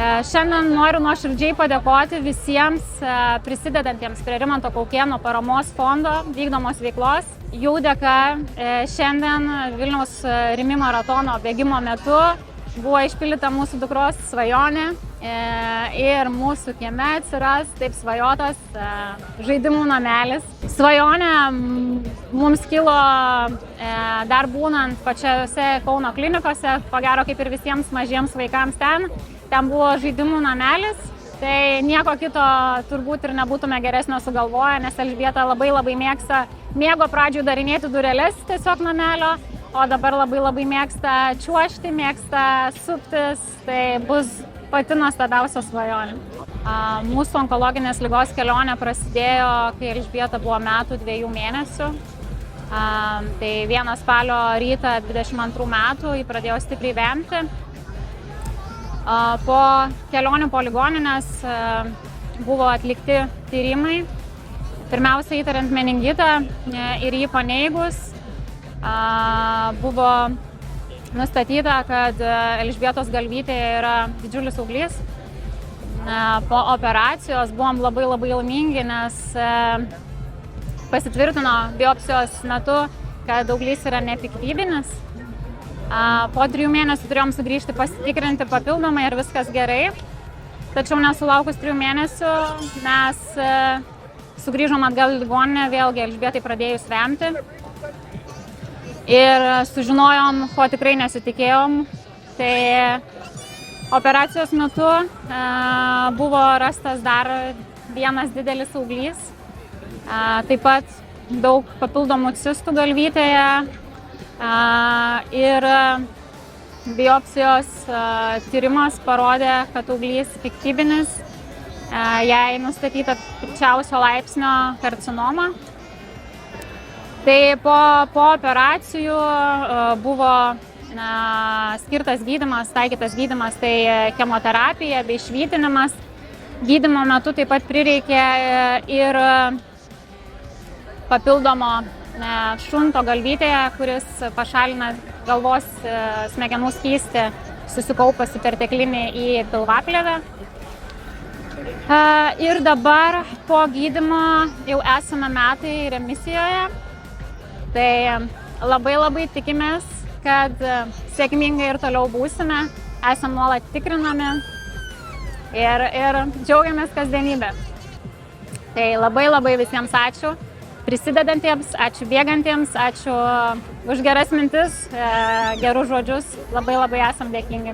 Šiandien noriu nuoširdžiai padėkoti visiems prisidedantiems prie Rimanto Kaukėno paramos fondo vykdomos veiklos. Jų dėka šiandien Vilniaus Rimi maratono bėgimo metu buvo išpildyta mūsų dukros svajonė ir mūsų kieme atsiras taip svajotas žaidimų namelis. Svajonė mums kilo dar būnant pačiose Kauno klinikose, ko gero kaip ir visiems mažiems vaikams ten. Ten buvo žaidimų namelis, tai nieko kito turbūt ir nebūtume geresnio sugalvoję, nes Elžbieta labai mėgo pradžių darinėti dureles tiesiog namelio, o dabar labai mėgsta čiuožti, mėgsta suptis, tai bus pati nuostabiausia svajonė. Mūsų onkologinės ligos kelionė prasidėjo, kai Elžbieta buvo metų 2 mėnesių. Tai 1 spalio rytą 22 metų ji pradėjo stipriai vemti. Po kelionių po ligoninės buvo atlikti tyrimai, pirmiausia įtariant meningitą ir jį paneigus. Buvo nustatyta, kad Elžbietos galvytėje yra didžiulis auglys. Po operacijos buvom labai laimingi, nes pasitvirtino biopsijos metu, kad auglys yra nepiktybinis. Po 3 mėnesių turėjom sugrįžti pasitikrinti papildomai ir viskas gerai. Tačiau nesulaukus 3 mėnesių mes sugrįžom atgal į ligoninę, vėlgi Elžbietai pradėjus vemti. Ir sužinojom, ko tikrai nesitikėjom. Tai operacijos metu buvo rastas dar vienas didelis auglys. Taip pat daug papildomų cistų galvytėje. Ir biopsijos tyrimas parodė, kad auglys piktybinis, jai nustatyta pikčiausio laipsnio karcinoma. Tai po operacijų buvo skirtas gydymas, taikytas gydymas, tai chemoterapija bei švytinimas. Gydymo metu taip pat prireikė ir papildomo šunto galvytėje, kuris pašalina galvos smegenų skystį susikaupusi perteklinį į pilvaplėvę. Ir dabar po gydymo jau esame metai remisijoje. Tai labai tikimės, kad sėkmingai ir toliau būsime, esam nuolat tikrinami ir džiaugiamės kasdienybę. Tai labai visiems ačiū. Prisidedantiems, ačiū bėgantiems, ačiū už geras mintis, gerus žodžius, labai esam dėkingi.